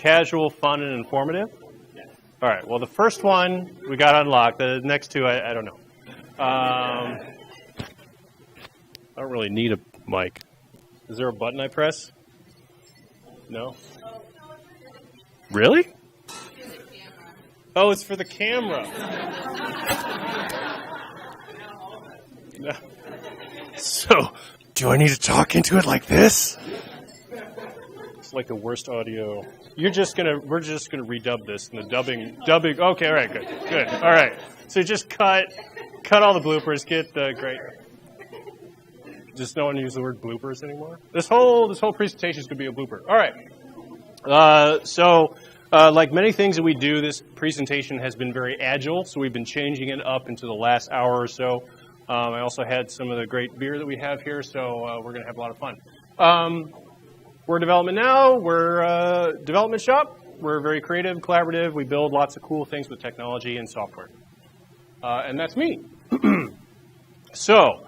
casual, fun, and informative? Yes. All right, well, the first one we got unlocked. The next two, I don't know. I don't really need a mic. Is there a button I press? No? Really? Oh, it's for the camera. No. So, do I need to talk into it like this? It's like the worst audio. We're just gonna redub this, and the dubbing. Okay, all right, good, all right. So just cut all the bloopers. Get the great. Just no one use the word bloopers anymore. This whole presentation is gonna be a blooper. All right. Like many things that we do, this presentation has been very agile. So we've been changing it up into the last hour or so. I also had some of the great beer that we have here, so we're gonna have a lot of fun. We're in development now. We're a development shop. We're very creative, collaborative. We build lots of cool things with technology and software. And that's me. So,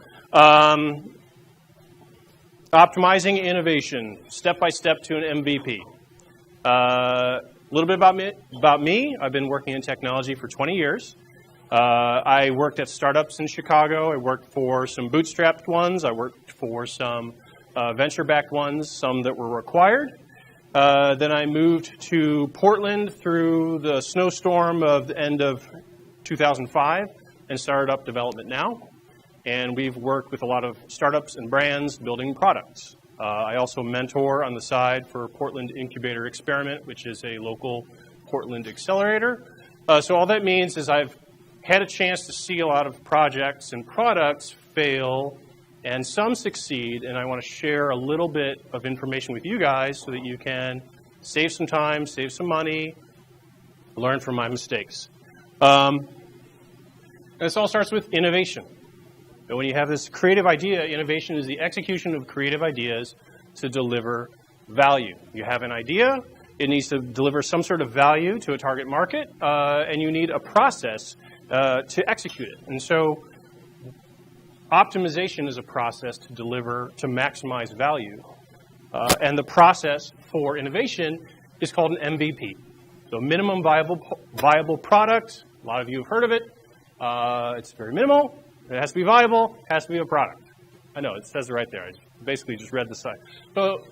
optimizing innovation, step-by-step to an MVP. A little bit about me. I've been working in technology for 20 years. I worked at startups in Chicago. I worked for some bootstrapped ones. I worked for some venture-backed ones, some that were required. Then I moved to Portland through the snowstorm of the end of 2005 and started up development now. And we've worked with a lot of startups and brands building products. I also mentor on the side for Portland Incubator Experiment, which is a local Portland accelerator. So all that means is I've had a chance to see a lot of projects and products fail and some succeed, and I want to share a little bit of information with you guys so that you can save some time, save some money, learn from my mistakes. And this all starts with innovation. And when you have this creative idea, innovation is the execution of creative ideas to deliver value. You have an idea, it needs to deliver some sort of value to a target market, and you need a process to execute it. And so optimization is a process to maximize value. And the process for innovation is called an MVP. So minimum viable product. A lot of you have heard of it. It's very minimal. It has to be viable. It has to be a product. I know, it says it right there. I basically just read the side. So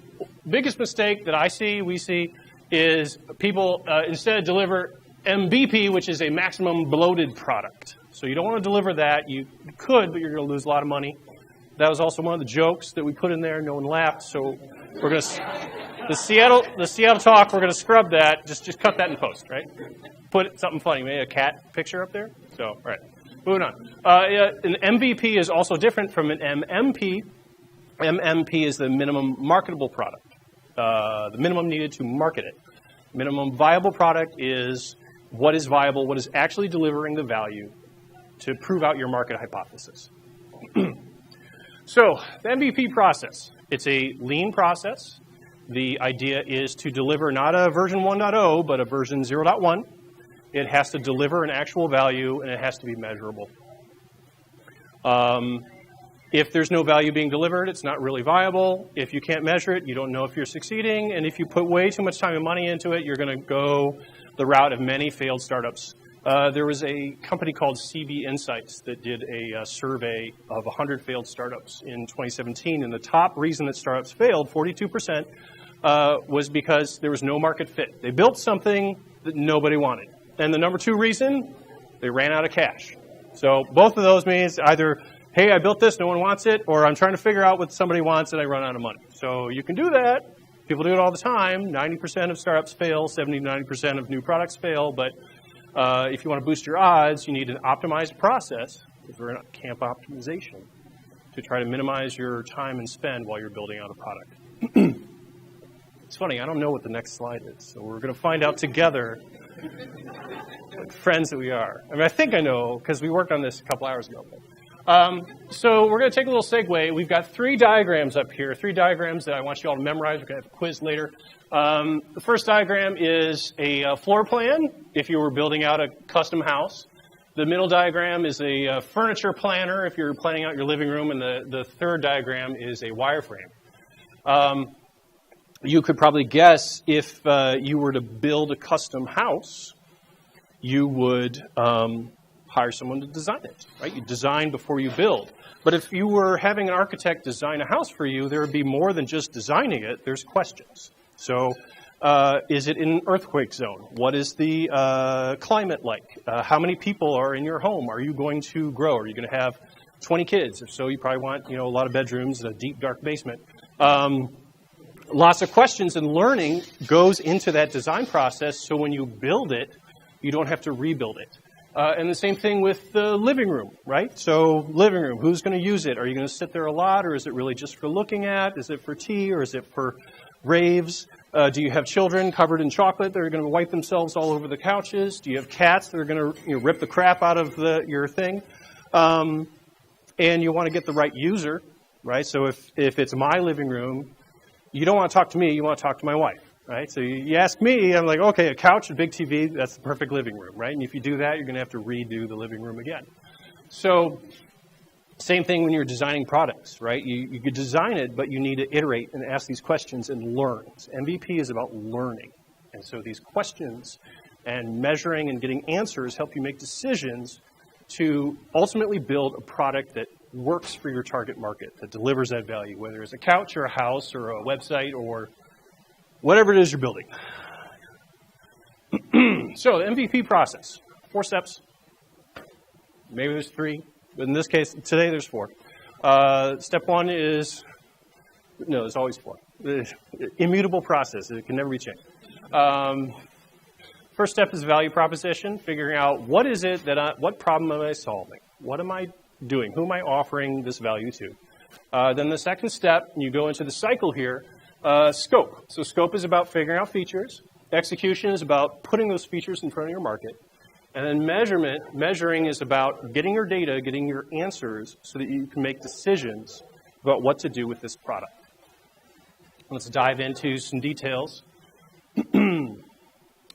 biggest mistake that we see, is people instead deliver MVP, which is a maximum bloated product. So you don't want to deliver that. You could, but you're going to lose a lot of money. That was also one of the jokes that we put in there. No one laughed, so we're going to the Seattle talk. We're going to scrub that. Just cut that in post, right? Put something funny, maybe a cat picture up there. So, all right, moving on. An MVP is also different from an MMP. MMP is the minimum marketable product, the minimum needed to market it. Minimum viable product is what is viable, what is actually delivering the value to prove out your market hypothesis. So, the MVP process, it's a lean process. The idea is to deliver not a version 1.0, but a version 0.1. It has to deliver an actual value, and it has to be measurable. If there's no value being delivered, it's not really viable. If you can't measure it, you don't know if you're succeeding. And if you put way too much time and money into it, you're going to go the route of many failed startups. There was a company called CB Insights that did a survey of 100 failed startups in 2017. And the top reason that startups failed, 42%, was because there was no market fit. They built something that nobody wanted. And the number 2 reason, they ran out of cash. So both of those means either, hey, I built this, no one wants it, or I'm trying to figure out what somebody wants and I run out of money. So you can do that. People do it all the time. 90% of startups fail, 70 to 90% of new products fail, but if you want to boost your odds, you need an optimized process, because we're in camp optimization, to try to minimize your time and spend while you're building out a product. It's funny, I don't know what the next slide is, so we're going to find out together, like friends that we are. I mean, I think I know, because we worked on this a couple hours ago. So we're going to take a little segue. We've got 3 diagrams up here, 3 diagrams that I want you all to memorize. We're going to have a quiz later. The first diagram is a floor plan if you were building out a custom house. The middle diagram is a furniture planner if you're planning out your living room. And the third diagram is a wireframe. you could probably guess if you were to build a custom house, you would hire someone to design it, right? You design before you build. But if you were having an architect design a house for you, there would be more than just designing it. There's questions. So is it in an earthquake zone? What is the climate like? How many people are in your home? Are you going to grow? Are you going to have 20 kids? If so, you probably want, a lot of bedrooms and a deep, dark basement. Lots of questions, and learning goes into that design process, so when you build it, you don't have to rebuild it. And the same thing with the living room, right? So living room, who's going to use it? Are you going to sit there a lot, or is it really just for looking at? Is it for tea, or is it for raves? Do you have children covered in chocolate that are going to wipe themselves all over the couches? Do you have cats that are going to rip the crap out of your thing? And you want to get the right user, right? So if it's my living room, you don't want to talk to me, you want to talk to my wife, right? So you ask me, I'm like, okay, a couch, a big TV, that's the perfect living room, right? And if you do that, you're going to have to redo the living room again. So same thing when you're designing products, right? You could design it, but you need to iterate and ask these questions and learn. So MVP is about learning. And so these questions and measuring and getting answers help you make decisions to ultimately build a product that works for your target market, that delivers that value, whether it's a couch or a house or a website or whatever it is you're building. So the MVP process, 4 steps. Maybe there's 3, but in this case, today there's 4. Step 1 is, no, there's always 4. Immutable process, it can never be changed. First step is value proposition, figuring out what is it what problem am I solving? What am I doing? Who am I offering this value to? Then the second step, you go into the cycle here, scope. So scope is about figuring out features. Execution is about putting those features in front of your market. And then measuring is about getting your data, getting your answers so that you can make decisions about what to do with this product. Let's dive into some details.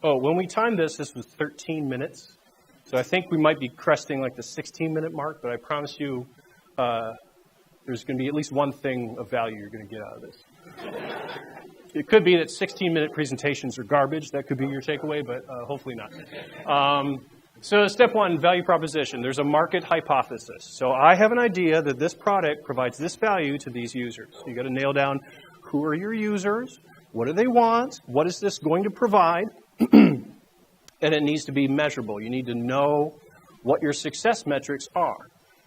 Oh, when we timed this was 13 minutes. So I think we might be cresting like the 16-minute mark, but I promise you there's going to be at least one thing of value you're going to get out of this. It could be that 16-minute presentations are garbage. That could be your takeaway, but hopefully not. So step 1, value proposition. There's a market hypothesis. So I have an idea that this product provides this value to these users. So you got to nail down who are your users, what do they want, what is this going to provide, and it needs to be measurable. You need to know what your success metrics are.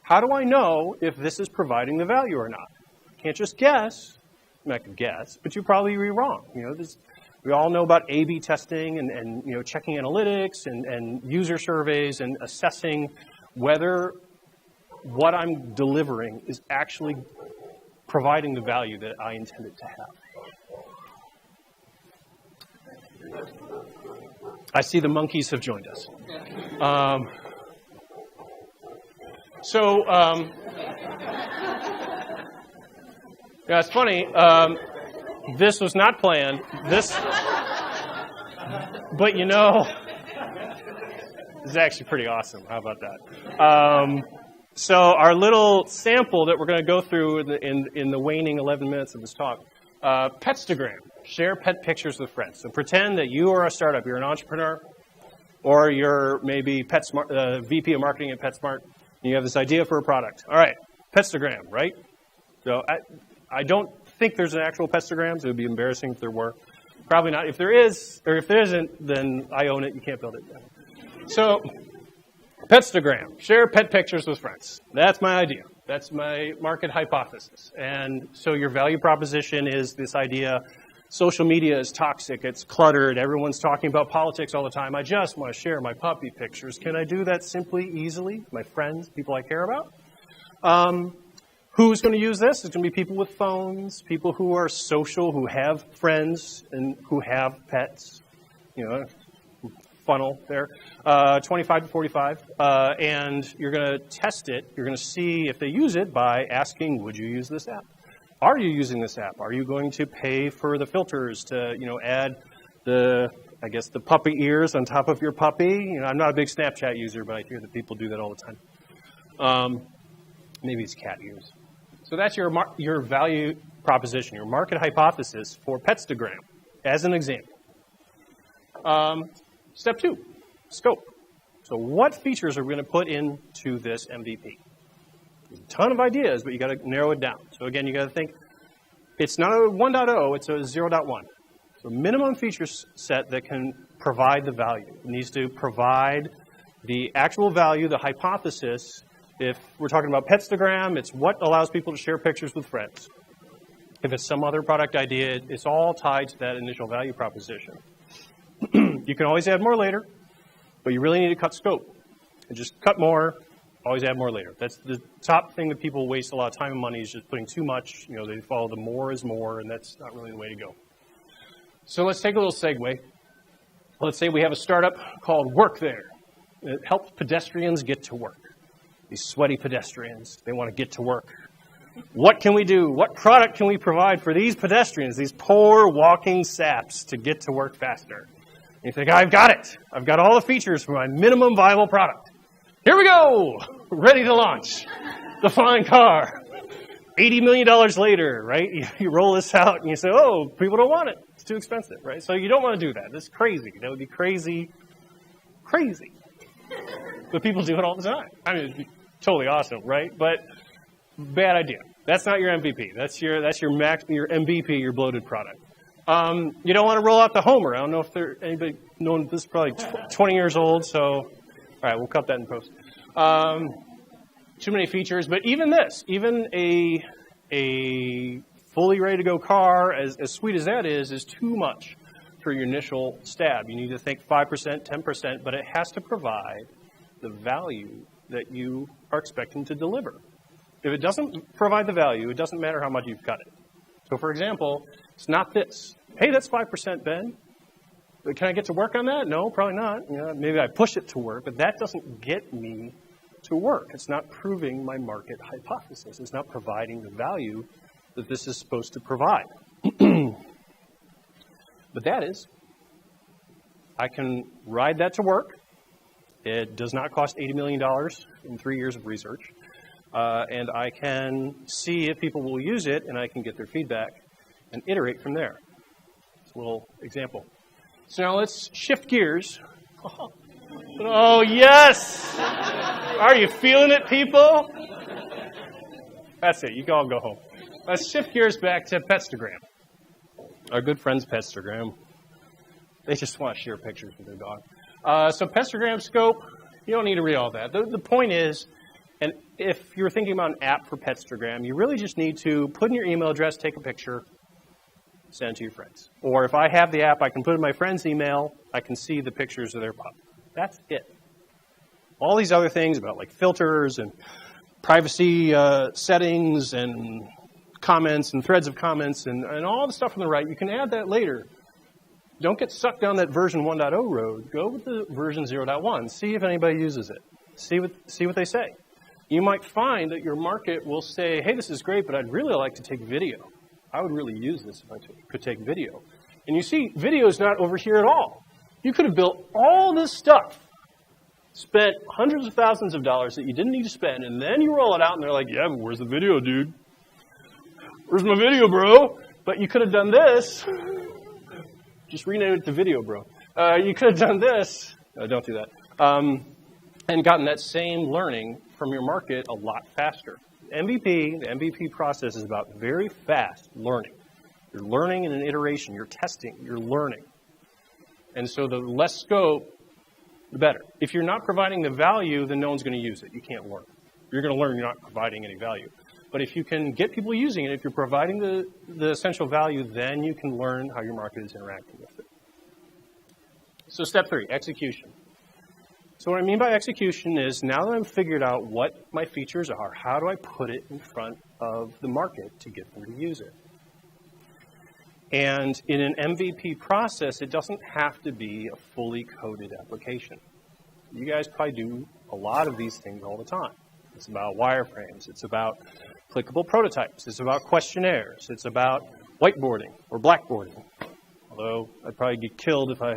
How do I know if this is providing the value or not? You can't just guess. I mean, I could guess, but you'd probably be wrong. We all know about A/B testing and checking analytics and user surveys and assessing whether what I'm delivering is actually providing the value that I intended to have. I see the monkeys have joined us. Yeah, it's funny. This was not planned. But this is actually pretty awesome. How about that? So our little sample that we're going to go through in the waning 11 minutes of this talk, Petstagram. Share pet pictures with friends. So pretend that you are a startup. You're an entrepreneur, or you're maybe VP of marketing at PetSmart, and you have this idea for a product. All right, Petstagram, right? So I don't think there's an actual Petstagram, so it would be embarrassing if there were. Probably not. If there is, or if there isn't, then I own it. You can't build it. So Petstagram. Share pet pictures with friends. That's my idea. That's my market hypothesis. And so your value proposition is this idea: social media is toxic, it's cluttered, everyone's talking about politics all the time. I just want to share my puppy pictures. Can I do that simply, easily? My friends, people I care about? Who's going to use this? It's going to be people with phones, people who are social, who have friends, and who have pets. Funnel there. 25 to 45. And you're going to test it. You're going to see if they use it by asking, would you use this app? Are you using this app? Are you going to pay for the filters to, add the puppy ears on top of your puppy? I'm not a big Snapchat user, but I hear that people do that all the time. Maybe it's cat ears. So that's your value proposition, your market hypothesis for Petstagram, as an example. Step 2, scope. So what features are we going to put into this MVP? There's a ton of ideas, but you got to narrow it down. So again, you got to think, it's not a 1.0, it's a 0.1. So minimum feature set that can provide the value. It needs to provide the actual value, the hypothesis. If we're talking about Petstagram, it's what allows people to share pictures with friends. If it's some other product idea, it's all tied to that initial value proposition. You can always add more later, but you really need to cut scope. And just cut more, always add more later. That's the top thing that people waste a lot of time and money, is just putting too much. You know, they follow the more is more, and that's not really the way to go. So let's take a little segue. Let's say we have a startup called Work There. It helps pedestrians get to work. These sweaty pedestrians, they want to get to work. What can we do? What product can we provide for these pedestrians, these poor walking saps, to get to work faster? And you think, I've got it. I've got all the features for my minimum viable product. Here we go. Ready to launch. The flying car. $80 million later, right? You roll this out and you say, oh, people don't want it. It's too expensive, right? So you don't want to do that. That's crazy. That would be crazy. But people do it all the time. I mean, it'd be totally awesome, right? But bad idea. That's not your MVP. That's your MVP, your bloated product. You don't want to roll out the Homer. I don't know if anybody known this is probably 20 years old, so all right, we'll cut that in post. Too many features, but even this, even a fully ready to go car, as sweet as that is too much for your initial stab. You need to think 5%, 10%, but it has to provide the value that you are expecting to deliver. If it doesn't provide the value, it doesn't matter how much you've cut it. So for example, it's not this. Hey, that's 5%, Ben. But can I get to work on that? No, probably not. You know, maybe I push it to work, but that doesn't get me to work. It's not proving my market hypothesis. It's not providing the value that this is supposed to provide. But that is, I can ride that to work. It does not cost $80 million in 3 years of research. And I can see if people will use it, and I can get their feedback and iterate from there. It's a little example. So now let's shift gears. Oh, yes! Are you feeling it, people? That's it. You can all go home. Let's shift gears back to Petstagram. Our good friends Petstagram. They just want to share pictures with their dog. So Petstagram scope, you don't need to read all that. The point is, and if you're thinking about an app for Petstagram, you really just need to put in your email address, take a picture, send it to your friends. Or if I have the app, I can put in my friend's email, I can see the pictures of their pup. That's it. All these other things about like filters and privacy settings and comments and threads of comments and all the stuff on the right, you can add that later. Don't get sucked down that version 1.0 road. Go with the version 0.1. See if anybody uses it. See what they say. You might find that your market will say, hey, this is great, but I'd really like to take video. I would really use this if I could take video. And you see, video is not over here at all. You could have built all this stuff, spent hundreds of thousands of dollars that you didn't need to spend, and then you roll it out, and they're like, yeah, but where's the video, dude? Where's my video, bro? But you could have done this. Just rename it to video, bro. You could have done this. No, don't do that. And gotten that same learning from your market a lot faster. The MVP process is about very fast learning. You're learning in an iteration. You're testing. You're learning. And so the less scope, the better. If you're not providing the value, then no one's going to use it. You can't learn. You're going to learn you're not providing any value. But if you can get people using it, if you're providing the essential value, then you can learn how your market is interacting with it. So step 3, execution. So what I mean by execution is now that I've figured out what my features are, how do I put it in front of the market to get them to use it? And in an MVP process, it doesn't have to be a fully coded application. You guys probably do a lot of these things all the time. It's about wireframes. It's about clickable prototypes. It's about questionnaires. It's about whiteboarding or blackboarding. Although I'd probably get killed if I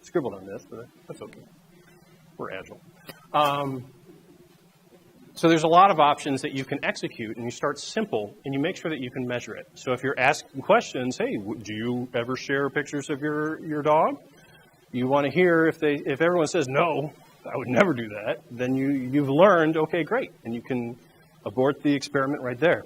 scribbled on this, but that's okay. We're agile. So there's a lot of options that you can execute, and you start simple, and you make sure that you can measure it. So if you're asking questions, hey, do you ever share pictures of your dog? You want to hear if everyone says, no, I would never do that, then you've learned, okay, great, and you can abort the experiment right there.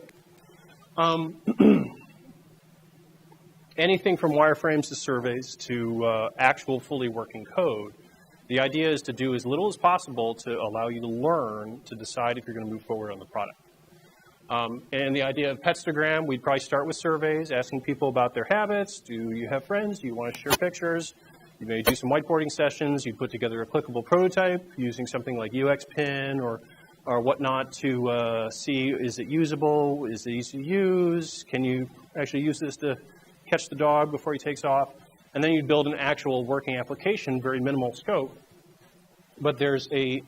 Anything from wireframes to surveys to actual fully working code, the idea is to do as little as possible to allow you to learn to decide if you're going to move forward on the product. And the idea of Petstagram, we'd probably start with surveys, asking people about their habits. Do you have friends? Do you want to share pictures? You may do some whiteboarding sessions. You put together a clickable prototype using something like UXPin or whatnot to see, is it usable? Is it easy to use? Can you actually use this to catch the dog before he takes off? And then you build an actual working application, very minimal scope. But there's a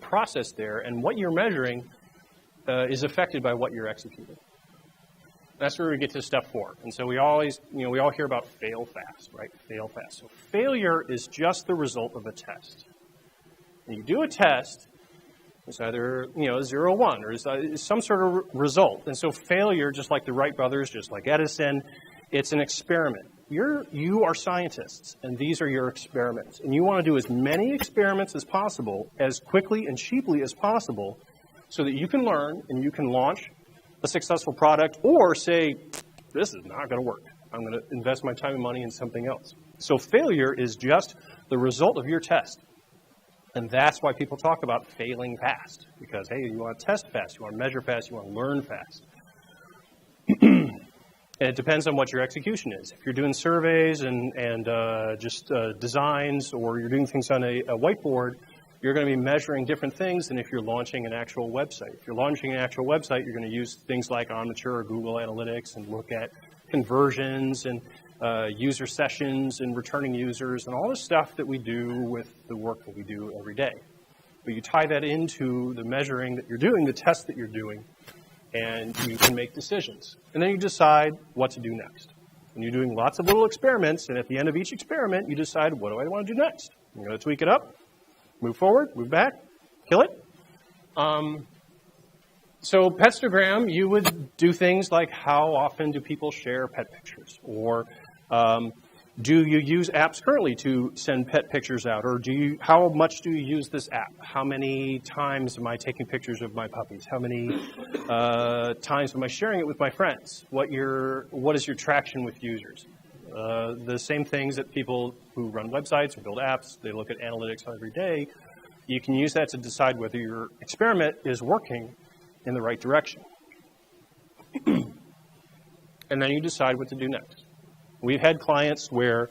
process there, and what you're measuring is affected by what you're executing. That's where we get to step 4. And so we always, we all hear about fail fast, right? Fail fast. So failure is just the result of a test. When you do a test, it's either 0, 1, or it's some sort of result. And so failure, just like the Wright brothers, just like Edison, it's an experiment. You are scientists, and these are your experiments. And you want to do as many experiments as possible, as quickly and cheaply as possible, so that you can learn and you can launch a successful product, or say, this is not going to work. I'm going to invest my time and money in something else. So failure is just the result of your test. And that's why people talk about failing fast. Because, hey, you want to test fast, you want to measure fast, you want to learn fast. And it depends on what your execution is. If you're doing surveys and just designs, or you're doing things on a whiteboard, you're going to be measuring different things than if you're launching an actual website. If you're launching an actual website, you're going to use things like Omniture or Google Analytics and look at conversions and user sessions and returning users and all the stuff that we do with the work that we do every day. But you tie that into the measuring that you're doing, the tests that you're doing, and you can make decisions. And then you decide what to do next. And you're doing lots of little experiments, and at the end of each experiment, you decide, what do I want to do next? I'm going to tweak it up, move forward, move back, kill it. So Petstagram, you would do things like, how often do people share pet pictures? Or do you use apps currently to send pet pictures out? Or how much do you use this app? How many times am I taking pictures of my puppies? How many times am I sharing it with my friends? What is your traction with users? The same things that people who run websites or build apps, they look at analytics every day. You can use that to decide whether your experiment is working in the right direction. And then you decide what to do next. We've had clients where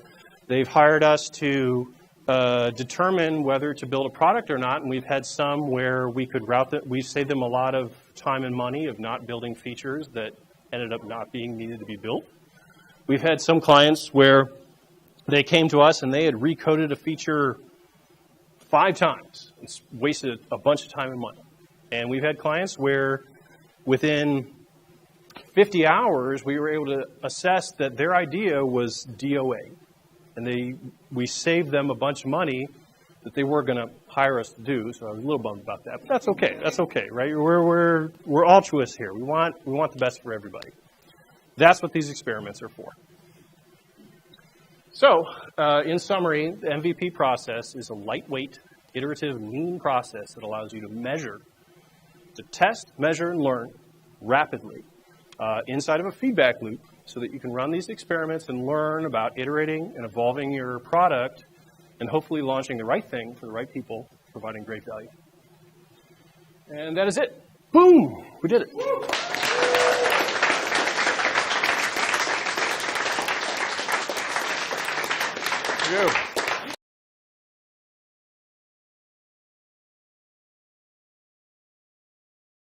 they've hired us to determine whether to build a product or not, and we've had some where we could route that. We've saved them a lot of time and money of not building features that ended up not being needed to be built. We've had some clients where they came to us and they had recoded a feature 5 times. It's wasted a bunch of time and money. And we've had clients where within 50 hours, we were able to assess that their idea was DOA. And we saved them a bunch of money that they were going to hire us to do. So I was a little bummed about that. But that's okay. That's okay, right? We're altruists here. We want the best for everybody. That's what these experiments are for. So, in summary, the MVP process is a lightweight, iterative, lean process that allows you to measure, to test, measure, and learn rapidly inside of a feedback loop so that you can run these experiments and learn about iterating and evolving your product and hopefully launching the right thing for the right people, providing great value. And that is it. Boom! We did it. Thank you.